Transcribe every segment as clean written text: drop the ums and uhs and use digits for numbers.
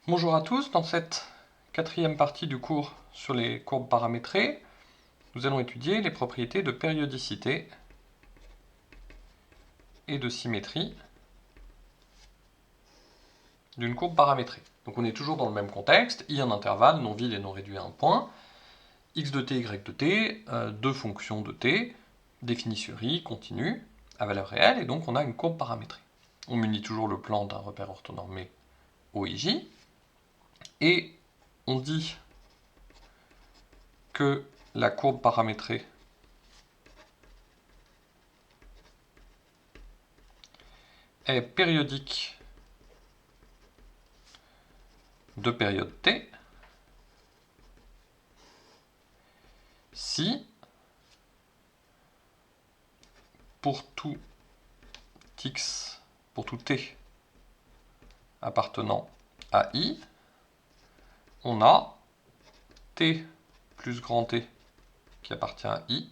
Bonjour à tous, dans cette quatrième partie du cours sur les courbes paramétrées, nous allons étudier les propriétés de périodicité et de symétrie d'une courbe paramétrée. Donc on est toujours dans le même contexte, I un intervalle non vide et non réduit à un point, x de t, y de t, deux fonctions de t, définies sur I, continues, à valeur réelle, et donc on a une courbe paramétrée. On munit toujours le plan d'un repère orthonormé OIJ, et on dit que la courbe paramétrée est périodique de période t si pour tout x, pour tout t appartenant à I, on a t plus grand T qui appartient à I,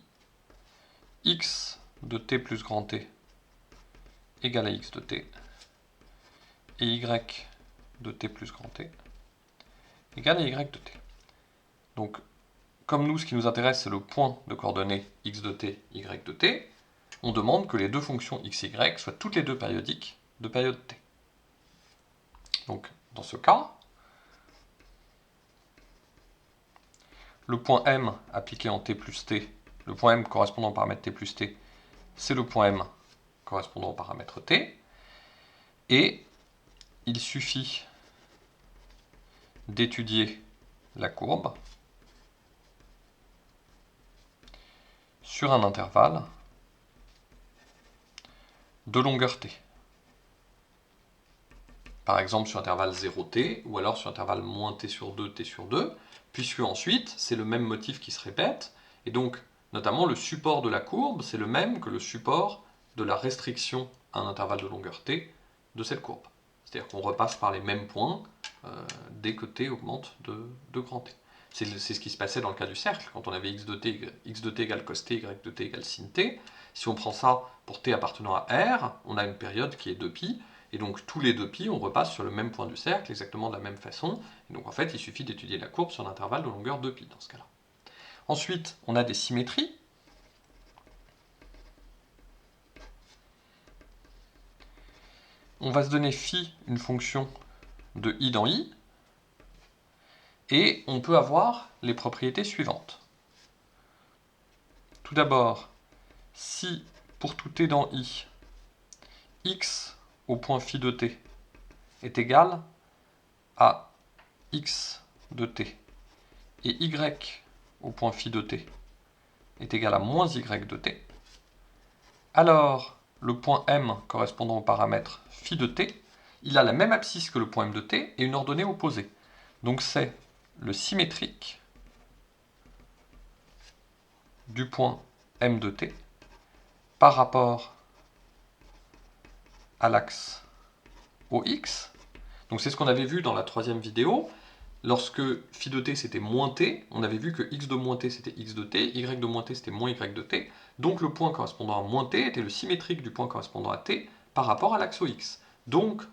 x de t plus grand T égale à x de t, et y de t plus grand T égale à y de t. Donc, comme nous, ce qui nous intéresse, c'est le point de coordonnées x de t, y de t, on demande que les deux fonctions x, y soient toutes les deux périodiques de période t. Donc, dans ce cas, le point M appliqué en t plus t, le point M correspondant au paramètre t plus t, c'est le point M correspondant au paramètre t, et il suffit d'étudier la courbe sur un intervalle de longueur t. Par exemple sur intervalle 0t, ou alors sur intervalle moins t sur 2, t sur 2, puisque ensuite c'est le même motif qui se répète, et donc notamment le support de la courbe, c'est le même que le support de la restriction à un intervalle de longueur t de cette courbe. C'est-à-dire qu'on repasse par les mêmes points dès que t augmente de grand t. C'est ce qui se passait dans le cas du cercle, quand on avait x de t égale cos t, y de t égale sin t. Si on prend ça pour t appartenant à R, on a une période qui est 2π, et donc tous les 2π, on repasse sur le même point du cercle, exactement de la même façon. Et donc en fait, il suffit d'étudier la courbe sur l'intervalle de longueur 2π dans ce cas-là. Ensuite, on a des symétries. On va se donner phi, une fonction de I dans I, et on peut avoir les propriétés suivantes. Tout d'abord, si pour tout t dans I, x au point phi de t est égal à x de t, et y au point phi de t est égal à moins y de t, alors le point M correspondant au paramètre phi de t, il a la même abscisse que le point M de t et une ordonnée opposée. Donc c'est le symétrique du point M de t par rapport à l'axe OX. Donc c'est ce qu'on avait vu dans la troisième vidéo. Lorsque phi de t c'était moins t, on avait vu que x de moins t c'était x de t, y de moins t c'était moins y de t, donc le point correspondant à moins t était le symétrique du point correspondant à t par rapport à l'axe OX. Donc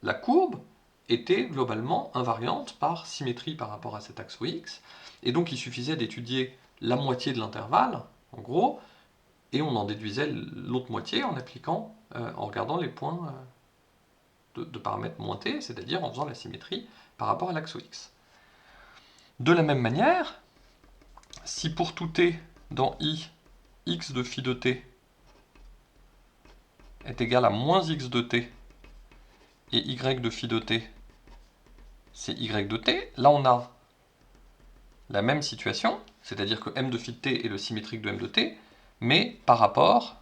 la courbe était globalement invariante par symétrie par rapport à cet axe OX, et donc il suffisait d'étudier la moitié de l'intervalle, en gros, et on en déduisait l'autre moitié en appliquant, en regardant les points de paramètres moins t, c'est-à-dire en faisant la symétrie par rapport à l'axe OX. De la même manière, si pour tout t dans I, x de phi de t est égal à moins x de t, et y de phi de t, c'est y de t, là on a la même situation, c'est-à-dire que m de phi de t est le symétrique de m de t, mais par rapport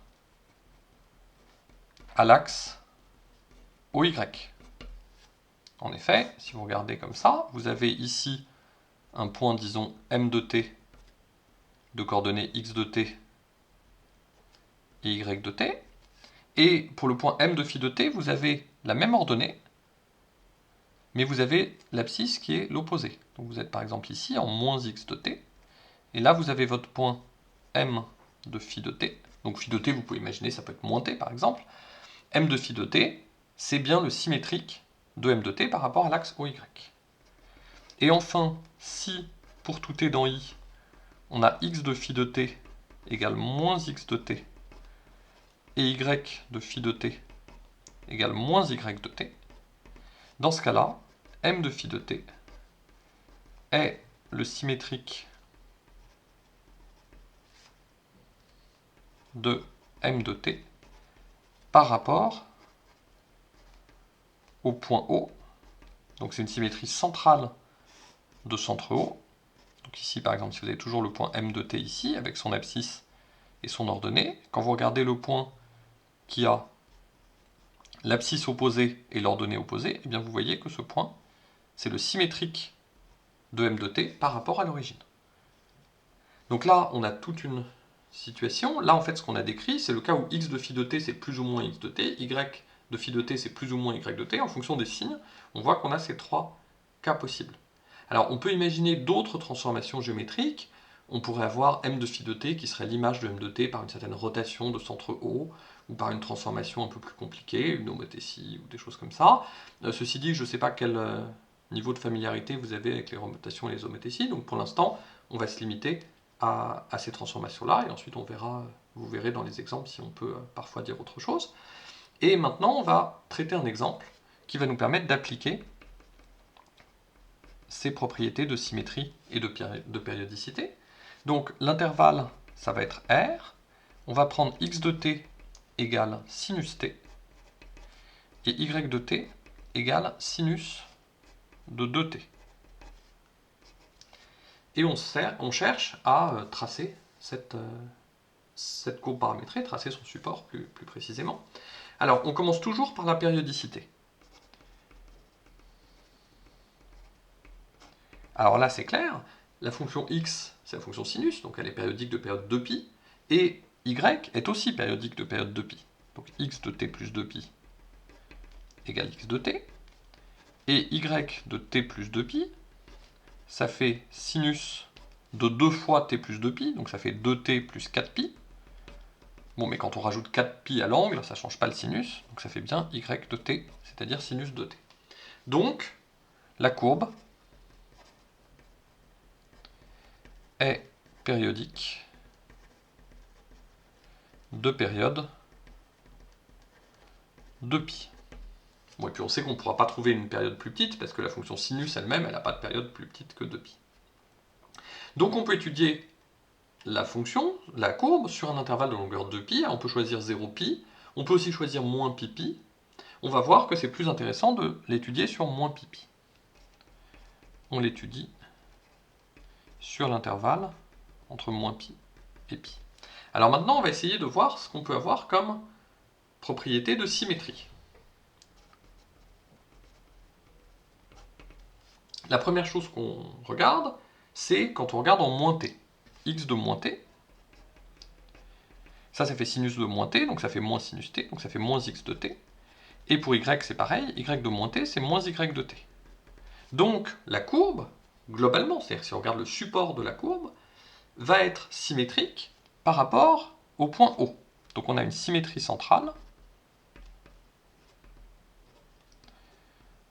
à l'axe OY. En effet, si vous regardez comme ça, vous avez ici un point, disons, m de t de coordonnées x de t et y de t, et pour le point m de phi de t, vous avez la même ordonnée, mais vous avez l'abscisse qui est l'opposé. Donc vous êtes par exemple ici en moins x de t, et là vous avez votre point m de phi de t. Donc phi de t, vous pouvez imaginer, ça peut être moins t par exemple. M de phi de t, c'est bien le symétrique de m de t par rapport à l'axe OY. Et enfin, si pour tout t dans I, on a x de phi de t égale moins x de t, et y de phi de t égale moins y de t, dans ce cas-là, m de phi de t est le symétrique de m de t par rapport au point O. Donc c'est une symétrie centrale de centre O. Donc ici, par exemple, si vous avez toujours le point m de t ici, avec son abscisse et son ordonnée, quand vous regardez le point qui a l'abscisse opposée et l'ordonnée opposée, eh bien vous voyez que ce point, c'est le symétrique de m de t par rapport à l'origine. Donc là, on a toute une situation. Là, en fait, ce qu'on a décrit, c'est le cas où x de phi de t, c'est plus ou moins x de t, y de phi de t, c'est plus ou moins y de t. En fonction des signes, on voit qu'on a ces trois cas possibles. Alors, on peut imaginer d'autres transformations géométriques. On pourrait avoir m de phi de t qui serait l'image de m de t par une certaine rotation de centre O, ou par une transformation un peu plus compliquée, une homothétie, ou des choses comme ça. Ceci dit, je ne sais pas quel niveau de familiarité vous avez avec les rotations et les homothéties, donc pour l'instant, on va se limiter à ces transformations-là, et ensuite on verra, vous verrez dans les exemples si on peut parfois dire autre chose. Et maintenant, on va traiter un exemple qui va nous permettre d'appliquer ces propriétés de symétrie et de périodicité. Donc l'intervalle, ça va être R. On va prendre x de t égale sinus t, et y de t égale sinus de 2t. Et on cherche à tracer cette courbe paramétrée, tracer son support plus précisément. Alors, on commence toujours par la périodicité. Alors là, c'est clair, la fonction x, c'est la fonction sinus, donc elle est périodique de période 2π, et y est aussi périodique de période 2π. Donc x de t plus 2π égale x de t, et y de t plus 2π, ça fait sinus de 2 fois t plus 2π, donc ça fait 2t plus 4π. Bon, mais quand on rajoute 4π à l'angle, ça ne change pas le sinus, donc ça fait bien y de t, c'est-à-dire sinus de t. Donc, la courbe est périodique de période 2π. Bon, et puis on sait qu'on ne pourra pas trouver une période plus petite, parce que la fonction sinus elle-même, elle n'a pas de période plus petite que 2π. Donc on peut étudier la fonction, la courbe, sur un intervalle de longueur 2π. On peut choisir 0π, on peut aussi choisir moins ππ. On va voir que c'est plus intéressant de l'étudier sur moins ππ. On l'étudie sur l'intervalle entre moins π et π. Alors maintenant, on va essayer de voir ce qu'on peut avoir comme propriété de symétrie. La première chose qu'on regarde, c'est quand on regarde en moins t. X de moins t, ça fait sinus de moins t, donc ça fait moins sinus t, donc ça fait moins x de t. Et pour y, c'est pareil, y de moins t, c'est moins y de t. Donc la courbe, globalement, c'est-à-dire si on regarde le support de la courbe, va être symétrique par rapport au point O. Donc on a une symétrie centrale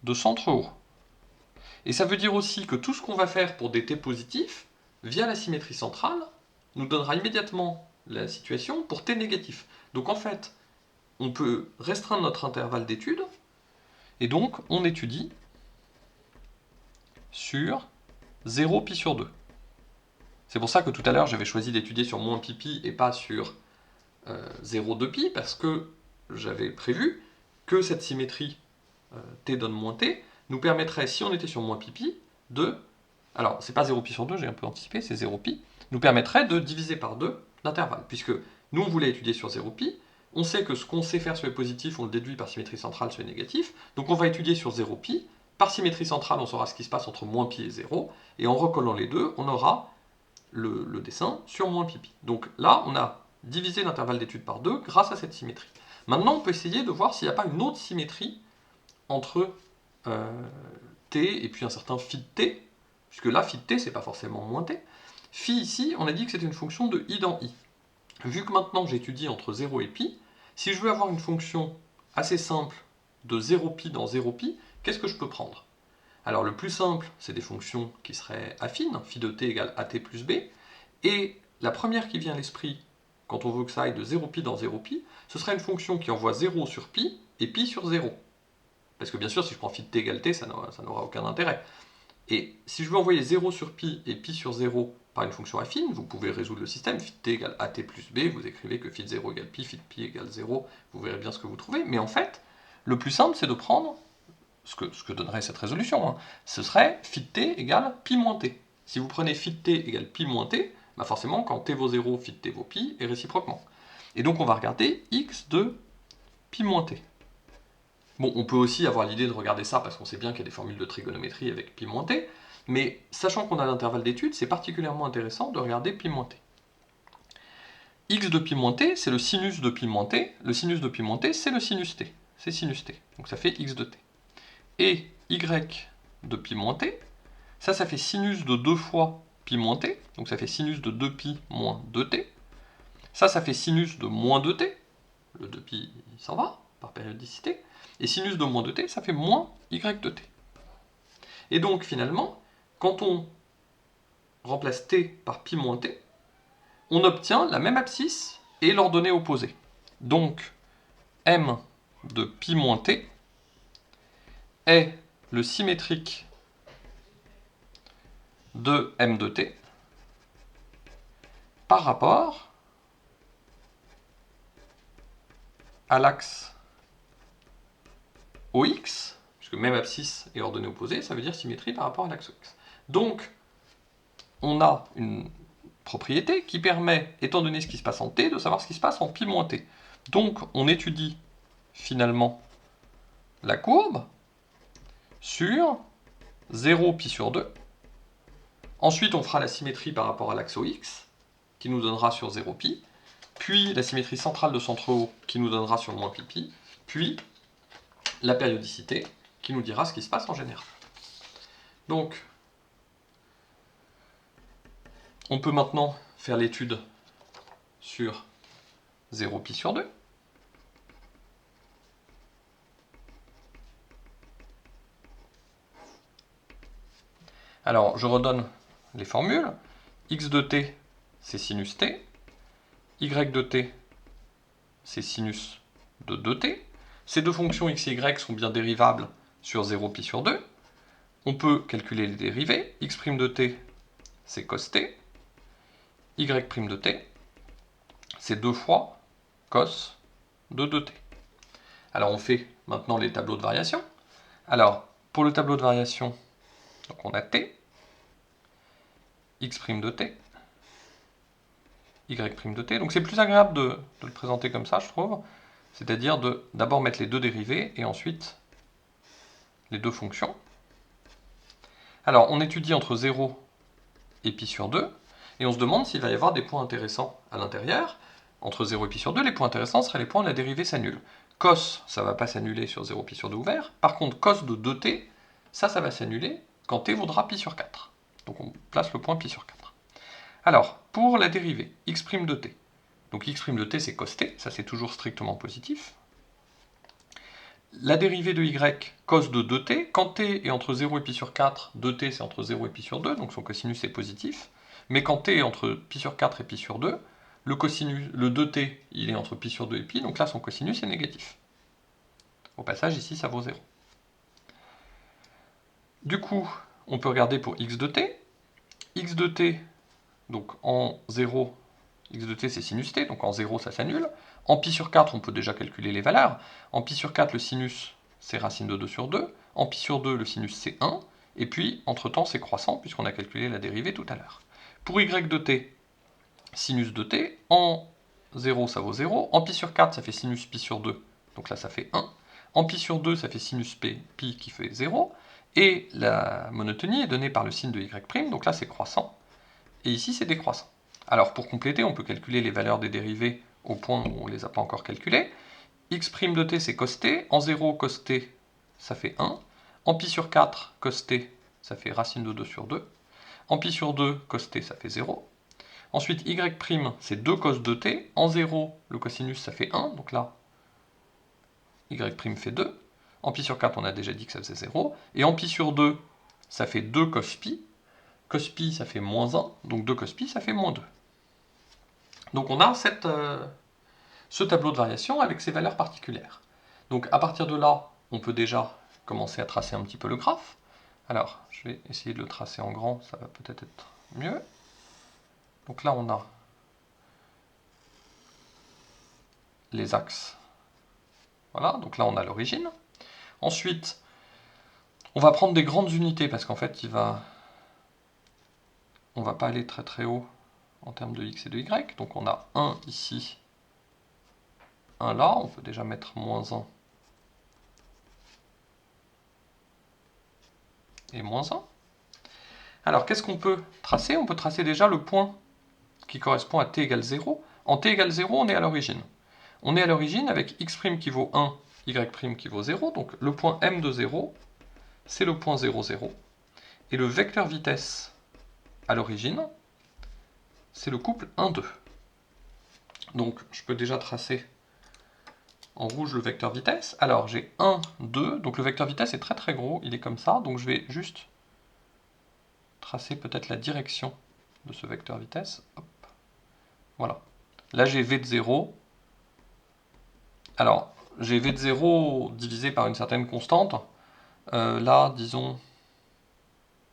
de centre O. Et ça veut dire aussi que tout ce qu'on va faire pour des t positifs, via la symétrie centrale, nous donnera immédiatement la situation pour t négatif. Donc en fait, on peut restreindre notre intervalle d'étude, et donc on étudie sur 0π sur 2. C'est pour ça que tout à l'heure j'avais choisi d'étudier sur moins ππ et pas sur 0,2π, parce que j'avais prévu que cette symétrie t donne moins t nous permettrait, si on était sur moins ππ, de... Alors, c'est pas 0π sur 2, j'ai un peu anticipé, c'est 0π, nous permettrait de diviser par 2 l'intervalle, puisque nous on voulait étudier sur 0π, on sait que ce qu'on sait faire sur les positifs, on le déduit par symétrie centrale sur les négatifs, donc on va étudier sur 0π, par symétrie centrale on saura ce qui se passe entre moins π et 0, et en recollant les deux, on aura le dessin sur moins ππ. Donc là, on a divisé l'intervalle d'étude par 2 grâce à cette symétrie. Maintenant, on peut essayer de voir s'il n'y a pas une autre symétrie entre t et puis un certain phi de t, puisque là, phi de t, c'est pas forcément moins t. Phi ici, on a dit que c'était une fonction de i dans i. Vu que maintenant j'étudie entre 0 et π, si je veux avoir une fonction assez simple de 0π dans 0π, qu'est-ce que je peux prendre? Alors le plus simple, c'est des fonctions qui seraient affines, phi de t égale at plus b, et la première qui vient à l'esprit, quand on veut que ça aille de 0pi dans 0pi, ce serait une fonction qui envoie 0 sur pi et pi sur 0. Parce que bien sûr, si je prends phi de t égale t, ça n'aura aucun intérêt. Et si je veux envoyer 0 sur pi et pi sur 0 par une fonction affine, vous pouvez résoudre le système, phi de t égale at plus b, vous écrivez que phi de 0 égale pi, phi de pi égale 0, vous verrez bien ce que vous trouvez. Mais en fait, le plus simple, c'est de prendre ce que donnerait cette résolution. Hein. Ce serait phi de t égale pi moins t. Si vous prenez phi de t égale pi moins t, bah forcément, quand t vaut 0, phi de t vaut pi, et réciproquement. Et donc on va regarder x de pi moins t. Bon, on peut aussi avoir l'idée de regarder ça parce qu'on sait bien qu'il y a des formules de trigonométrie avec pi moins t, mais sachant qu'on a l'intervalle d'étude, c'est particulièrement intéressant de regarder pi moins t. X de pi moins t, c'est le sinus de pi moins t. Le sinus de pi moins t, c'est le sinus t. C'est sinus t. Donc ça fait x de t. Et y de pi moins t, ça fait sinus de 2 fois pi moins t. Donc ça fait sinus de 2pi moins 2t. Ça fait sinus de moins 2t. Le 2pi, il s'en va par périodicité. Et sinus de moins 2t, ça fait moins y de t. Et donc, finalement, quand on remplace t par pi moins t, on obtient la même abscisse et l'ordonnée opposée. Donc, m de pi moins t est le symétrique de m de t par rapport à l'axe OX, puisque même abscisse et ordonnée opposée, ça veut dire symétrie par rapport à l'axe OX. Donc, on a une propriété qui permet, étant donné ce qui se passe en t, de savoir ce qui se passe en pi moins t. Donc, on étudie finalement la courbe sur 0 pi sur 2. Ensuite, on fera la symétrie par rapport à l'axe OX, qui nous donnera sur 0 pi, puis la symétrie centrale de centre haut, qui nous donnera sur moins pi pi, puis la périodicité, qui nous dira ce qui se passe en général. Donc, on peut maintenant faire l'étude sur 0 pi sur 2. Alors, je redonne les formules. X de t, c'est sinus t. Y de t, c'est sinus de 2t. Ces deux fonctions x et y sont bien dérivables sur 0 pi sur 2. On peut calculer les dérivées. X' de t, c'est cos t. Y' de t, c'est 2 fois cos de 2t. Alors on fait maintenant les tableaux de variation. Alors, pour le tableau de variation, donc on a t, x' de t, y' de t. Donc c'est plus agréable de le présenter comme ça, je trouve. C'est-à-dire de d'abord mettre les deux dérivés et ensuite les deux fonctions. Alors, on étudie entre 0 et pi sur 2, et on se demande s'il va y avoir des points intéressants à l'intérieur. Entre 0 et pi sur 2, les points intéressants seraient les points où la dérivée s'annule. Cos, ça ne va pas s'annuler sur 0 pi sur 2 ouvert. Par contre, cos de 2t, ça va s'annuler quand t vaudra pi sur 4. Donc on place le point pi sur 4. Alors, pour la dérivée, x' de t. Donc x' de t, c'est cos t, ça c'est toujours strictement positif. La dérivée de y, cos de 2t, quand t est entre 0 et pi sur 4, 2t c'est entre 0 et pi sur 2, donc son cosinus est positif. Mais quand t est entre pi sur 4 et pi sur 2, le 2t il est entre pi sur 2 et pi, donc là son cosinus est négatif. Au passage, ici ça vaut 0. Du coup, on peut regarder pour x de t. X de t, donc en 0, x de t c'est sinus t, donc en 0 ça s'annule. En pi sur 4, on peut déjà calculer les valeurs. En pi sur 4, le sinus c'est racine de 2 sur 2. En pi sur 2, le sinus c'est 1. Et puis, entre-temps, c'est croissant, puisqu'on a calculé la dérivée tout à l'heure. Pour y de t, sinus de t, en 0 ça vaut 0. En pi sur 4, ça fait sinus pi sur 2, donc là ça fait 1. En pi sur 2, ça fait sinus pi qui fait 0. Et la monotonie est donnée par le signe de y', donc là c'est croissant. Et ici c'est décroissant. Alors pour compléter, on peut calculer les valeurs des dérivées au point où on ne les a pas encore calculées. X' de t c'est cos t, en 0 cos t ça fait 1, en pi sur 4 cos t ça fait racine de 2 sur 2, en pi sur 2 cos t ça fait 0, ensuite y' c'est 2 cos de t, en 0 le cosinus ça fait 1, donc là y' fait 2, En pi sur 4, on a déjà dit que ça faisait 0. Et en pi sur 2, ça fait 2 cos pi. Cos pi, ça fait moins 1. Donc 2 cos pi, ça fait moins 2. Donc on a ce tableau de variation avec ses valeurs particulières. Donc à partir de là, on peut déjà commencer à tracer un petit peu le graphe. Alors, je vais essayer de le tracer en grand, ça va peut-être être mieux. Donc là, on a les axes. Voilà, donc là, on a l'origine. Ensuite, on va prendre des grandes unités, parce qu'en fait, on va pas aller très très haut en termes de x et de y. Donc on a 1 ici, 1 là, on peut déjà mettre moins 1 et moins 1. Alors, qu'est-ce qu'on peut tracer? On peut tracer déjà le point qui correspond à t égale 0. En t égale 0, on est à l'origine. On est à l'origine avec x' qui vaut 1, y' qui vaut 0. Donc le point m de 0, c'est le point 0, 0. Et le vecteur vitesse à l'origine, c'est le couple 1, 2. Donc je peux déjà tracer en rouge le vecteur vitesse. Alors j'ai 1, 2, donc le vecteur vitesse est très très gros, il est comme ça. Donc je vais juste tracer peut-être la direction de ce vecteur vitesse. Hop. Voilà. Là j'ai v de 0. Alors, j'ai v de 0 divisé par une certaine constante. Là, disons,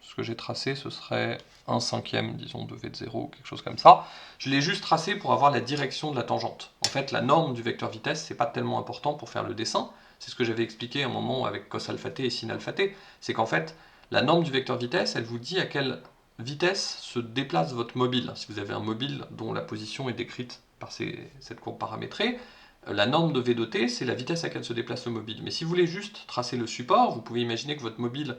ce que j'ai tracé, ce serait 1/5, disons, de v de 0, quelque chose comme ça. Je l'ai juste tracé pour avoir la direction de la tangente. En fait, la norme du vecteur vitesse, c'est pas tellement important pour faire le dessin. C'est ce que j'avais expliqué à un moment avec cos alpha t et sin alpha t. C'est qu'en fait, la norme du vecteur vitesse, elle vous dit à quelle vitesse se déplace votre mobile. Si vous avez un mobile dont la position est décrite par cette courbe paramétrée, la norme de v de t, c'est la vitesse à laquelle se déplace le mobile. Mais si vous voulez juste tracer le support, vous pouvez imaginer que votre mobile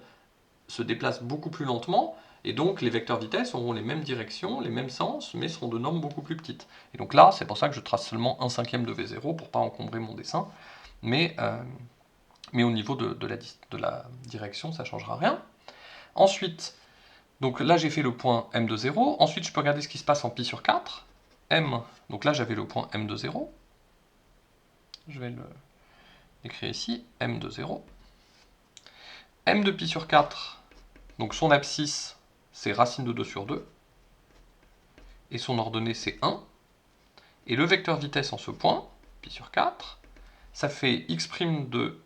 se déplace beaucoup plus lentement, et donc les vecteurs vitesse auront les mêmes directions, les mêmes sens, mais seront de normes beaucoup plus petites. Et donc là, c'est pour ça que je trace seulement 1/5 de v0 pour ne pas encombrer mon dessin, mais au niveau de la direction, ça ne changera rien. Ensuite, donc là j'ai fait le point m de 0, ensuite je peux regarder ce qui se passe en pi sur 4, m, donc là j'avais le point m de 0, je vais l'écrire ici, m de 0. m de pi sur 4, donc son abscisse, c'est racine de 2 sur 2. Et son ordonnée, c'est 1. Et le vecteur vitesse en ce point, pi sur 4, ça fait x' de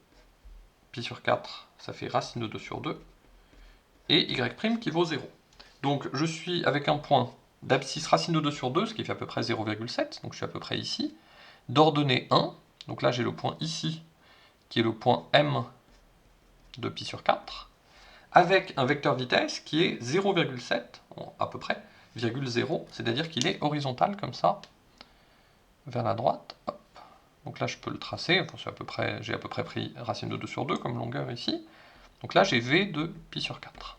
pi sur 4, ça fait racine de 2 sur 2. Et y' qui vaut 0. Donc je suis avec un point d'abscisse racine de 2 sur 2, ce qui fait à peu près 0,7, donc je suis à peu près ici. D'ordonnée 1, donc là j'ai le point ici, qui est le point m de pi sur 4, avec un vecteur vitesse qui est 0,7, à peu près, 0, c'est-à-dire qu'il est horizontal comme ça, vers la droite. Hop. Donc là je peux le tracer, enfin, j'ai à peu près pris racine de 2 sur 2 comme longueur ici. Donc là j'ai v de pi sur 4.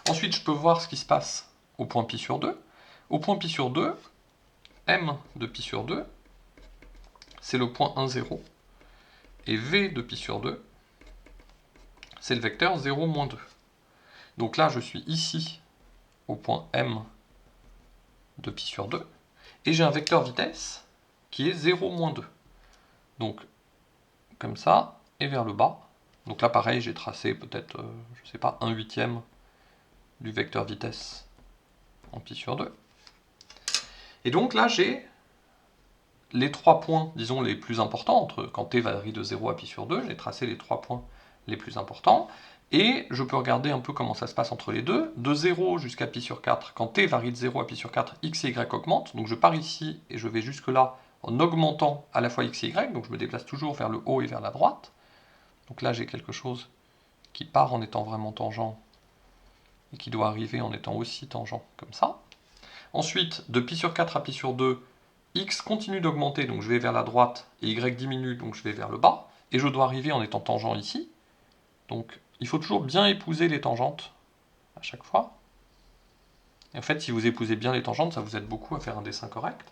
Ensuite je peux voir ce qui se passe au point pi sur 2. Au point pi sur 2, m de pi sur 2, c'est le point 1, 0. Et v de pi sur 2, c'est le vecteur 0, moins 2. Donc là, je suis ici, au point m de pi sur 2, et j'ai un vecteur vitesse qui est 0, moins 2. Donc, comme ça, et vers le bas. Donc là, pareil, j'ai tracé peut-être, je sais pas, 1/8 du vecteur vitesse en pi sur 2. Et donc là, j'ai les 3 points, disons, les plus importants, quand t varie de 0 à pi sur 2, j'ai tracé les 3 points les plus importants, et je peux regarder un peu comment ça se passe entre les deux. De 0 jusqu'à pi sur 4, quand t varie de 0 à pi sur 4, x et y augmentent, donc je pars ici et je vais jusque là en augmentant à la fois x et y, donc je me déplace toujours vers le haut et vers la droite. Donc là j'ai quelque chose qui part en étant vraiment tangent, et qui doit arriver en étant aussi tangent, comme ça. Ensuite, de pi sur 4 à pi sur 2, x continue d'augmenter, donc je vais vers la droite, et y diminue, donc je vais vers le bas, et je dois arriver en étant tangent ici. Donc il faut toujours bien épouser les tangentes à chaque fois. Et en fait, si vous épousez bien les tangentes, ça vous aide beaucoup à faire un dessin correct.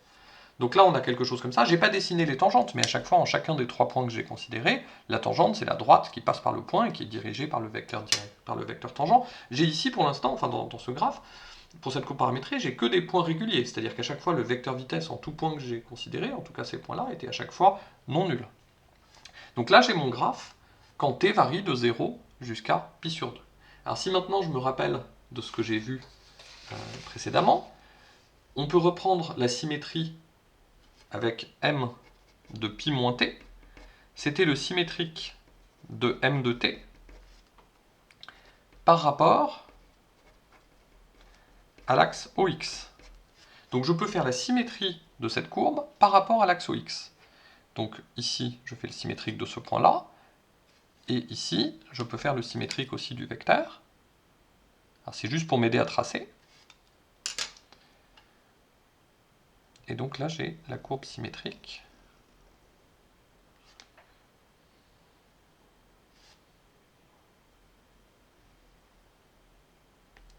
Donc là, on a quelque chose comme ça. J'ai pas dessiné les tangentes, mais à chaque fois, en chacun des 3 points que j'ai considérés, la tangente, c'est la droite qui passe par le point et qui est dirigée par le vecteur tangent. J'ai ici, pour l'instant, enfin dans ce graphe, pour cette courbe paramétrée, j'ai que des points réguliers, c'est-à-dire qu'à chaque fois, le vecteur vitesse en tout point que j'ai considéré, en tout cas ces points-là, étaient à chaque fois non nuls. Donc là, j'ai mon graphe quand t varie de 0 jusqu'à pi sur 2. Alors si maintenant je me rappelle de ce que j'ai vu précédemment, on peut reprendre la symétrie avec m de pi moins t. C'était le symétrique de m de t par rapport à l'axe OX. Donc je peux faire la symétrie de cette courbe par rapport à l'axe OX. Donc ici, je fais le symétrique de ce point-là, et ici, je peux faire le symétrique aussi du vecteur. C'est juste pour m'aider à tracer. Et donc là, j'ai la courbe symétrique.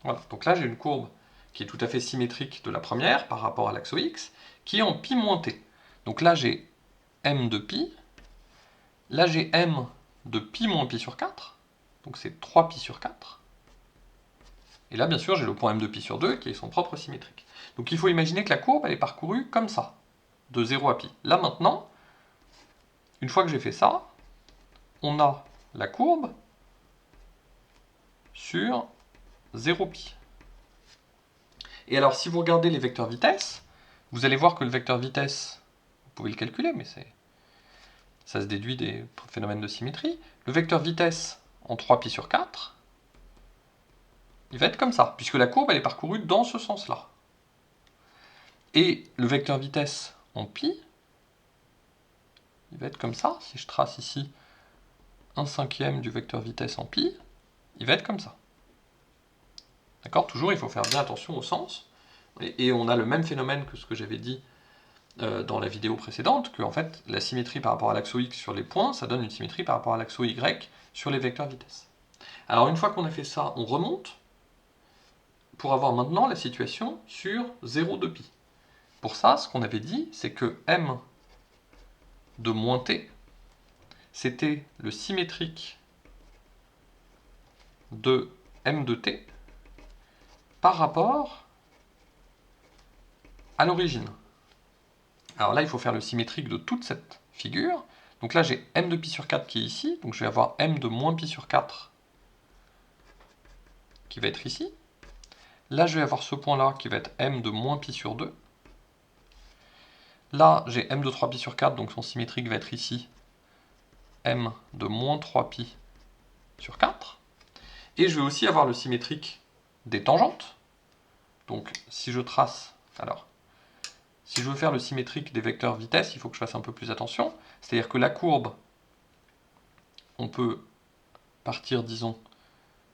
Voilà, donc là, j'ai une courbe qui est tout à fait symétrique de la première par rapport à l'axe OX, qui est en pi moins t. Donc là, j'ai m de pi. Là, j'ai m de pi moins pi sur 4. Donc c'est 3 pi sur 4. Et là, bien sûr, j'ai le point m de pi sur 2 qui est son propre symétrique. Donc il faut imaginer que la courbe, elle est parcourue comme ça, de 0 à pi. Là, maintenant, une fois que j'ai fait ça, on a la courbe sur 0 pi. Et alors, si vous regardez les vecteurs vitesse, vous allez voir que le vecteur vitesse, vous pouvez le calculer, mais ça se déduit des phénomènes de symétrie. Le vecteur vitesse en 3 pi sur 4, il va être comme ça, puisque la courbe, elle est parcourue dans ce sens-là. Et le vecteur vitesse en pi, il va être comme ça. Si je trace ici 1/5 du vecteur vitesse en pi, il va être comme ça. D'accord? Toujours, il faut faire bien attention au sens. Et on a le même phénomène que ce que j'avais dit dans la vidéo précédente, que en fait, la symétrie par rapport à l'axe OX sur les points, ça donne une symétrie par rapport à l'axe OY sur les vecteurs vitesse. Alors une fois qu'on a fait ça, on remonte pour avoir maintenant la situation sur 0 de pi. Pour ça, ce qu'on avait dit, c'est que m de moins t, c'était le symétrique de m de t par rapport à l'origine. Alors là, il faut faire le symétrique de toute cette figure. Donc là, j'ai m de pi sur 4 qui est ici, donc je vais avoir m de moins pi sur 4 qui va être ici. Là, je vais avoir ce point-là qui va être m de moins pi sur 2. Là, j'ai m de 3 pi sur 4, donc son symétrique va être ici, m de moins 3 pi sur 4. Et je vais aussi avoir le symétrique des tangentes. Donc si je trace, alors, si je veux faire le symétrique des vecteurs vitesse, il faut que je fasse un peu plus attention. C'est-à-dire que la courbe, on peut partir, disons,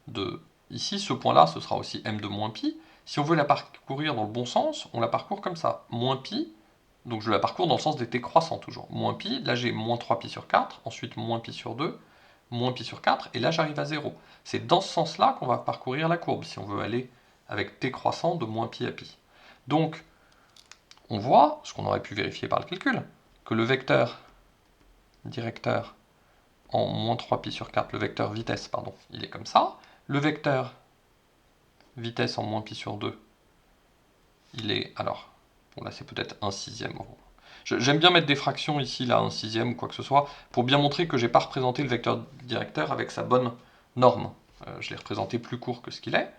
de ici, ce point-là, ce sera aussi m de moins pi. Si on veut la parcourir dans le bon sens, on la parcourt comme ça, moins pi, donc je la parcours dans le sens des t croissants toujours. Moins pi, là j'ai moins 3 pi sur 4, ensuite moins pi sur 2, moins pi sur 4, et là j'arrive à 0. C'est dans ce sens-là qu'on va parcourir la courbe, si on veut aller avec t croissant de moins pi à pi. Donc, on voit, ce qu'on aurait pu vérifier par le calcul, que le vecteur directeur en moins 3 pi sur 4, le vecteur vitesse, pardon, il est comme ça. Le vecteur vitesse en moins pi sur 2, il est, alors, bon là c'est peut-être 1/6. J'aime bien mettre des fractions ici, là, 1/6 ou quoi que ce soit, pour bien montrer que j'ai pas représenté le vecteur directeur avec sa bonne norme. Je l'ai représenté plus court que ce qu'il est.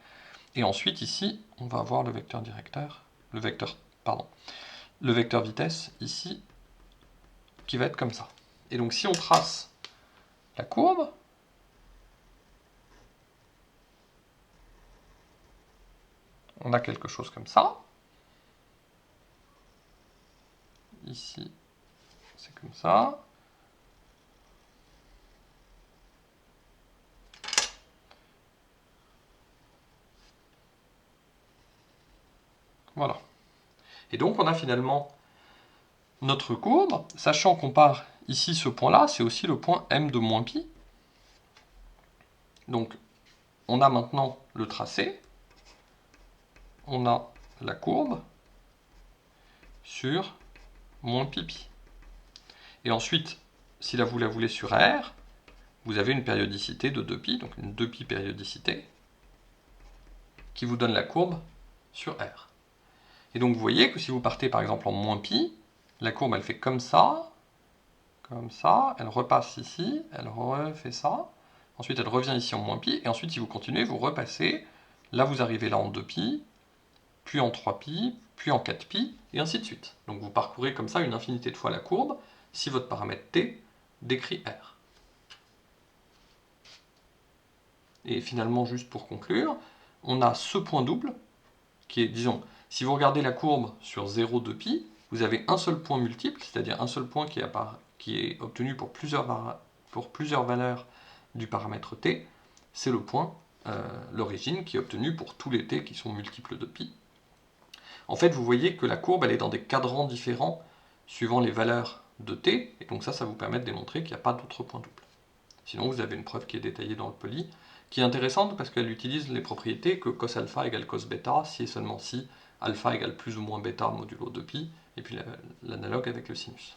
Et ensuite ici, on va avoir le vecteur directeur, le vecteur vitesse ici, qui va être comme ça. Et donc si on trace la courbe, on a quelque chose comme ça. Ici, c'est comme ça. Voilà. Et donc on a finalement notre courbe, sachant qu'on part ici, ce point-là, c'est aussi le point m de moins pi. Donc on a maintenant le tracé, on a la courbe sur moins pi pi. Et ensuite, si là vous la voulez sur R, vous avez une périodicité de 2π, donc une 2π périodicité, qui vous donne la courbe sur R. Et donc vous voyez que si vous partez par exemple en moins pi, la courbe elle fait comme ça, comme ça, elle repasse ici, elle refait ça, ensuite elle revient ici en moins pi, et ensuite si vous continuez, vous repassez, là vous arrivez là en 2pi, puis en 3pi, puis en 4pi, et ainsi de suite. Donc vous parcourez comme ça une infinité de fois la courbe, si votre paramètre t décrit R. Et finalement, juste pour conclure, on a ce point double, qui est, disons, si vous regardez la courbe sur 0, 2pi, vous avez un seul point multiple, c'est-à-dire un seul point qui est obtenu pour plusieurs valeurs du paramètre t, c'est le point, l'origine, qui est obtenue pour tous les t qui sont multiples de pi. En fait, vous voyez que la courbe, elle est dans des cadrans différents suivant les valeurs de t, et donc ça vous permet de démontrer qu'il n'y a pas d'autre point double. Sinon, vous avez une preuve qui est détaillée dans le poly, qui est intéressante parce qu'elle utilise les propriétés que cos alpha égale cos bêta, si et seulement si alpha égale plus ou moins bêta modulo 2pi, et puis l'analogue avec le sinus.